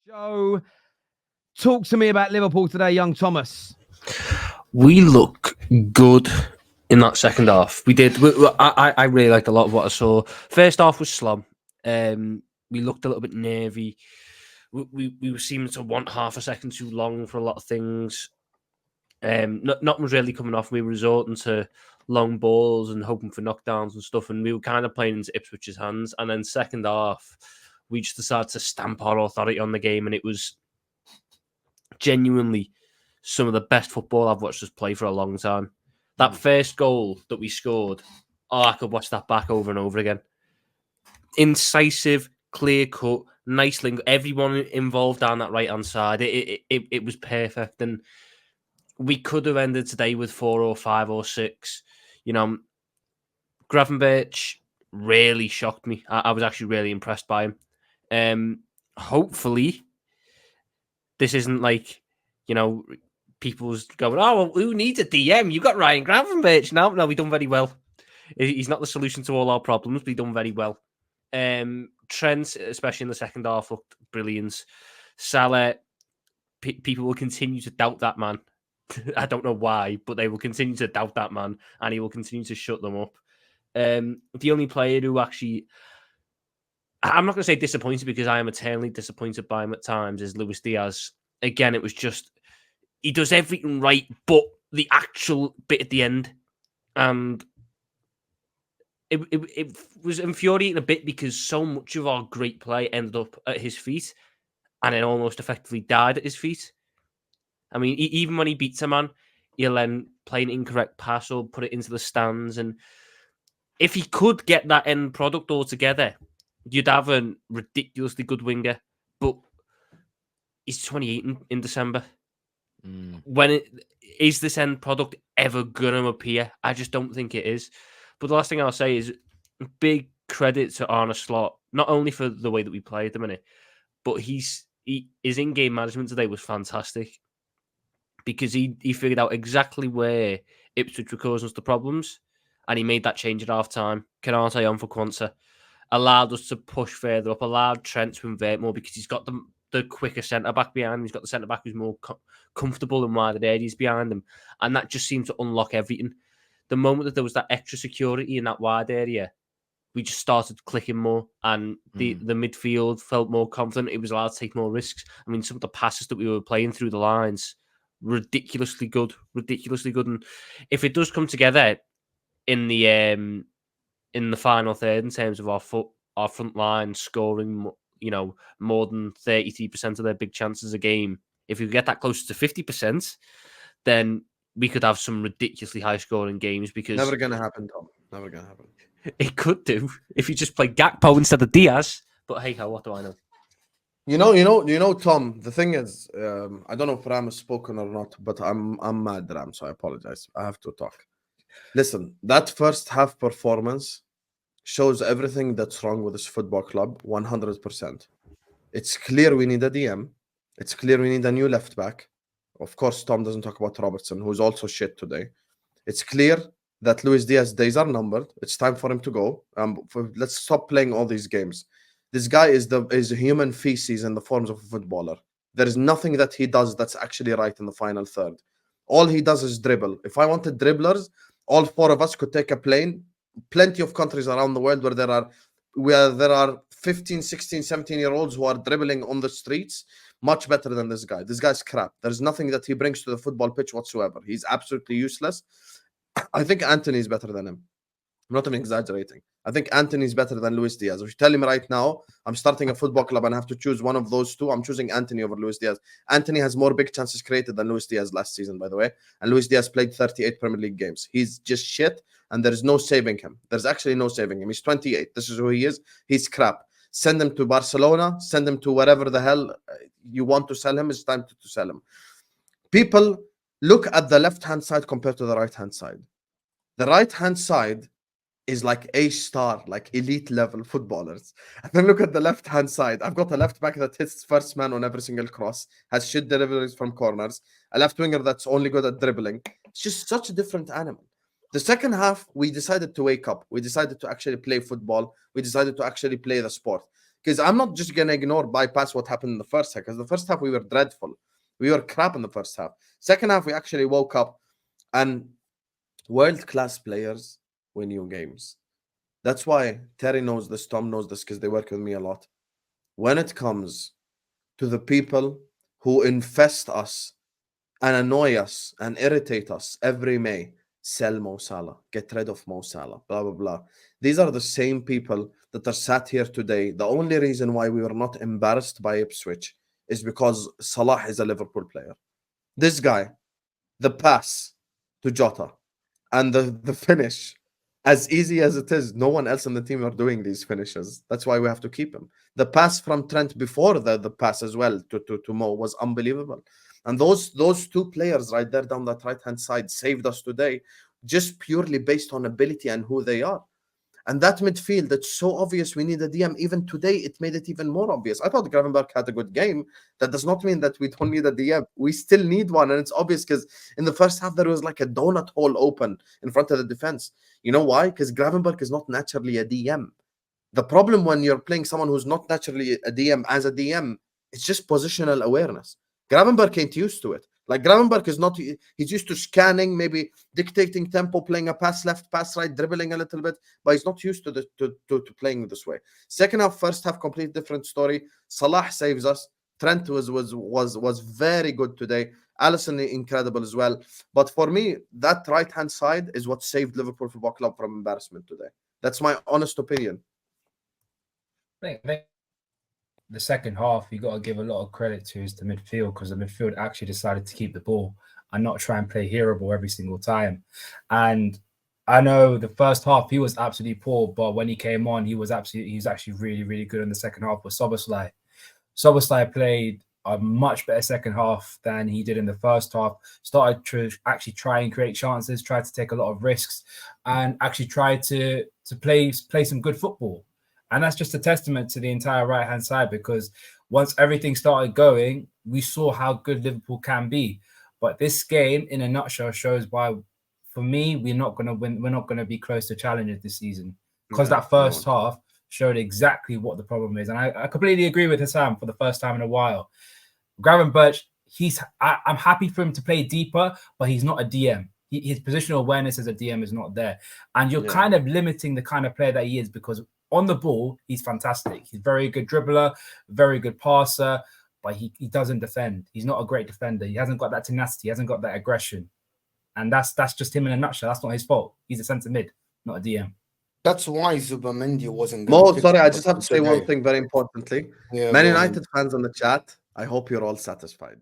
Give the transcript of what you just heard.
Show. Talk to me about Liverpool today, young Thomas. We look good in that second half. We did. I really liked a lot of what I saw. First half was slum. We looked a little bit nervy. We were seeming to want half a second too long for a lot of things. Nothing was really coming off. We were resorting to long balls and hoping for knockdowns and stuff, and we were kind of playing into Ipswich's hands. And then second half, we just decided to stamp our authority on the game, and it was genuinely some of the best football I've watched us play for a long time. That first goal that we scored, I could watch that back over and over again. Incisive, clear cut, nice link. Everyone involved down that right hand side. It was perfect, and we could have ended today with 4 or 5 or 6. You know, Gravenberch really shocked me. I was actually really impressed by him. Hopefully, this isn't like, people's going, oh, well, who needs a DM? You've got Ryan Gravenberch. No, we've done very well. He's not the solution to all our problems, but he's done very well. Trent, especially in the second half, looked brilliant. Salah, people will continue to doubt that man. I don't know why, but they will continue to doubt that man, and he will continue to shut them up. The only player who actually, I'm not going to say disappointed because I am eternally disappointed by him at times, is Luiz Diaz. Again, it was just, he does everything right, but the actual bit at the end. And it was infuriating a bit because so much of our great play ended up at his feet and it almost effectively died at his feet. I mean, even when he beats a man, he'll then play an incorrect pass or put it into the stands. And if he could get that end product altogether, you'd have a ridiculously good winger. But he's 28 in December. When is this end product ever going to appear? I just don't think it is. But the last thing I'll say is big credit to Arne Slot, not only for the way that we play at the minute, but his in-game management today was fantastic. Because he figured out exactly where Ipswich were causing us the problems, and he made that change at half-time. Canate on for Quanta. Allowed us to push further up, allowed Trent to invert more because he's got the quicker centre-back behind him. He's got the centre-back who's more comfortable in wider areas behind him, and that just seemed to unlock everything. The moment that there was that extra security in that wide area, we just started clicking more, and the midfield felt more confident. It was allowed to take more risks. I mean, some of the passes that we were playing through the lines, ridiculously good. And if it does come together in the final third in terms of our front line scoring, more than 33% of their big chances a game, if we get that closer to 50%, then we could have some ridiculously high scoring games. Because never gonna happen, Tom. Never gonna happen. It could do if you just play Gakpo instead of Diaz. But hey, what do I know? You know, Tom, the thing is, I don't know if Ram has spoken or not, but I'm mad, Ram, so I apologize. I have to talk. Listen, that first half performance shows everything that's wrong with this football club, 100%. It's clear we need a DM. It's clear we need a new left back. Of course, Tom doesn't talk about Robertson, who's also shit today. It's clear that Luiz Diaz's days are numbered. It's time for him to go. Let's stop playing all these games. This guy is human feces in the forms of a footballer. There is nothing that he does that's actually right in the final third. All he does is dribble. If I wanted dribblers, all 4 of us could take a plane. Plenty of countries around the world where there are 15, 16, 17-year-olds who are dribbling on the streets much better than this guy. This guy's crap. There's nothing that he brings to the football pitch whatsoever. He's absolutely useless. I think Antony is better than him. I'm not even exaggerating. I think Antony is better than Luiz Diaz. If you tell him right now, I'm starting a football club and I have to choose one of those two, I'm choosing Antony over Luiz Diaz. Antony has more big chances created than Luiz Diaz last season, by the way. And Luiz Diaz played 38 Premier League games. He's just shit, and there's no saving him. There's actually no saving him. He's 28. This is who he is. He's crap. Send him to Barcelona. Send him to wherever the hell you want to sell him. It's time to sell him. People look at the left-hand side compared to the right-hand side. The right-hand side is like A-star, like elite level footballers. And then look at the left-hand side. I've got a left back that hits first man on every single cross, has shit deliveries from corners, a left winger that's only good at dribbling. It's just such a different animal. The second half, we decided to wake up. We decided to actually play football. We decided to actually play the sport. Because I'm not just gonna bypass what happened in the first half. Because the first half we were dreadful, we were crap in the first half. Second half we actually woke up, and world-class players win you games. That's why Terry knows this, Tom knows this, because they work with me a lot. When it comes to the people who infest us and annoy us and irritate us every May, sell Mo Salah, get rid of Mo Salah, blah, blah, blah. These are the same people that are sat here today. The only reason why we were not embarrassed by Ipswich is because Salah is a Liverpool player. This guy, the pass to Jota and the finish, as easy as it is, no one else in the team are doing these finishes. That's why we have to keep him. The pass from Trent before the pass as well to Mo was unbelievable. And those two players right there down that right-hand side saved us today just purely based on ability and who they are. And that midfield, it's so obvious we need a DM. Even today, it made it even more obvious. I thought Gravenberch had a good game. That does not mean that we don't need a DM. We still need one. And it's obvious because in the first half, there was like a donut hole open in front of the defense. You know why? Because Gravenberch is not naturally a DM. The problem when you're playing someone who's not naturally a DM as a DM, it's just positional awareness. Gravenberch ain't used to it. Like Gravenberch is not, he's used to scanning, maybe dictating tempo, playing a pass left, pass right, dribbling a little bit, but he's not used to playing this way. Second half, first half, complete different story. Salah saves us. Trent was very good today. Alisson incredible as well. But for me, that right-hand side is what saved Liverpool Football Club from embarrassment today. That's my honest opinion. I think the second half, you got to give a lot of credit to is the midfield, because the midfield actually decided to keep the ball and not try and play hero ball every single time. And I know the first half he was absolutely poor, but when he came on, he was actually really, really good in the second half with Szoboszlai. Szoboszlai played a much better second half than he did in the first half. Started to actually try and create chances, tried to take a lot of risks, and actually tried to play some good football. And that's just a testament to the entire right-hand side, because once everything started going, we saw how good Liverpool can be. But this game, in a nutshell, shows why, for me, we're not going to win. We're not going to be close to challengers this season, because that first half showed exactly what the problem is. And I completely agree with Hassam for the first time in a while. Gravenberch, I'm happy for him to play deeper, but he's not a DM. His positional awareness as a DM is not there. And you're kind of limiting the kind of player that he is, because on the ball, he's fantastic. He's very good dribbler, very good passer, but he doesn't defend. He's not a great defender. He hasn't got that tenacity. He hasn't got that aggression. And that's just him in a nutshell. That's not his fault. He's a centre mid, not a DM. That's why Zubamendi wasn't. Sorry, I just have to say one thing very importantly. Man United fans on the chat, I hope you're all satisfied.